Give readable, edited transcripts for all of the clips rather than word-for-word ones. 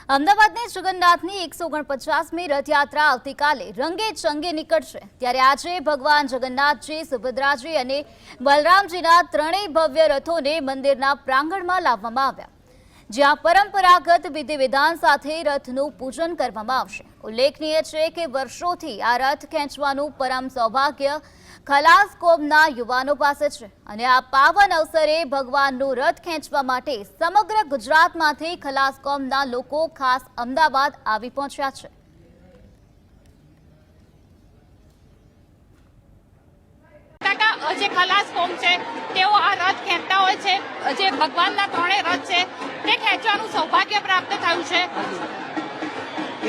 અમદાવાદની જગન્નાથની 149મી રથયાત્રા આવતીકાલે રંગે ચંગે નીકળશે ત્યારે આજે ભગવાન જગન્નાથજી, સુભદ્રાજી અને બલરામજીના ત્રણેય ભવ્ય રથોને મંદિરના પ્રાંગણમાં લાવવામાં આવ્યા, જ્યાં પરંપરાગત વિધિ વિધાન સાથે રથનું પૂજન કરવામાં આવશે। ઉલ્લેખનીય છે કે વર્ષોથી આ રથ ખેંચવાનું પરમ સૌભાગ્ય ખલાસ કોમના યુવાનો પાસે છે અને આ પાવન અવસરે ભગવાનનું રથ ખેંચવા માટે સમગ્ર ગુજરાતમાંથી ખલાસ કોમના લોકો ખાસ અમદાવાદ આવી પહોંચ્યા છે। જે ખલાસ કોમ છે તેઓ આ રથ ખેંચતા હોય છે। જે ભગવાનના ત્રણેય રથ છે તે ખેંચવાનું સૌભાગ્ય પ્રાપ્ત થયું છે।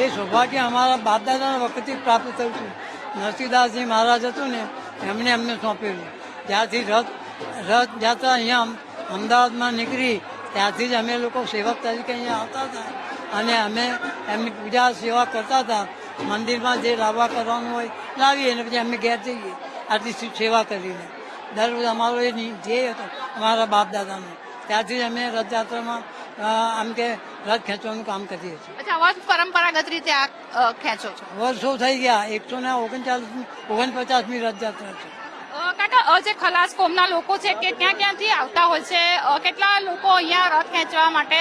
એ સૌભાગ્ય અમારા બાપ દાદાના વખતથી પ્રાપ્ત થયું છે। નરસિંહદાસજી મહારાજ હતું ને એમણે અમને સોંપેલું। ત્યારથી રથયાત્રા અહીંયા અમદાવાદમાં નીકળી ત્યારથી જ અમે લોકો સેવક તરીકે અહીંયા આવતા હતા અને અમે એમની પૂજા સેવા કરતા હતા। મંદિરમાં જે લાવવા કરવાનું હોય લાવીએ અને પછી અમે ઘેર જઈએ આટલી સેવા કરીને। દર વખતે અમારો એ ધ્યેય હતો અમારા બાપ દાદાનો। ત્યારથી જ અમે રથયાત્રામાં આમ કે રથ ખેંચવાનું કામ કરીએ છીએ। અચ્છા, પરંપરાગત રીતે આ ખેંચો છો? વર્ષો થઈ ગયા। 149મી રથયાત્રા છે। કાકા, જે ખલાસ કોમના લોકો છે કે ક્યાંથી આવતા હોય છે? કેટલા લોકો અહીંયા રથ ખેંચવા માટે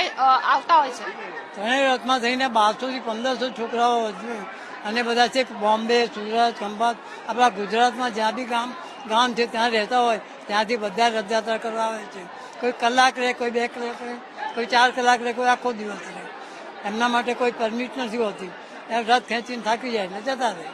આવતા હોય છે? ત્રણેય રથમાં થઈને 1200 થી 1500 છોકરાઓ અને બધા છે બોમ્બે, સુરત, ખંભાત, આપણા ગુજરાતમાં જ્યાં બી ગામ છે ત્યાં રહેતા હોય ત્યાંથી બધા રથયાત્રા કરવા આવે છે। કોઈ કલાક રહે, કોઈ 2 કલાક રહે, કોઈ 4 કલાક રહે, કોઈ આખો દિવસ રહે। એમના માટે કોઈ પરમિટ નથી હોતી। રથ ખેંચીને થાકી જાય એટલે જતા રહે।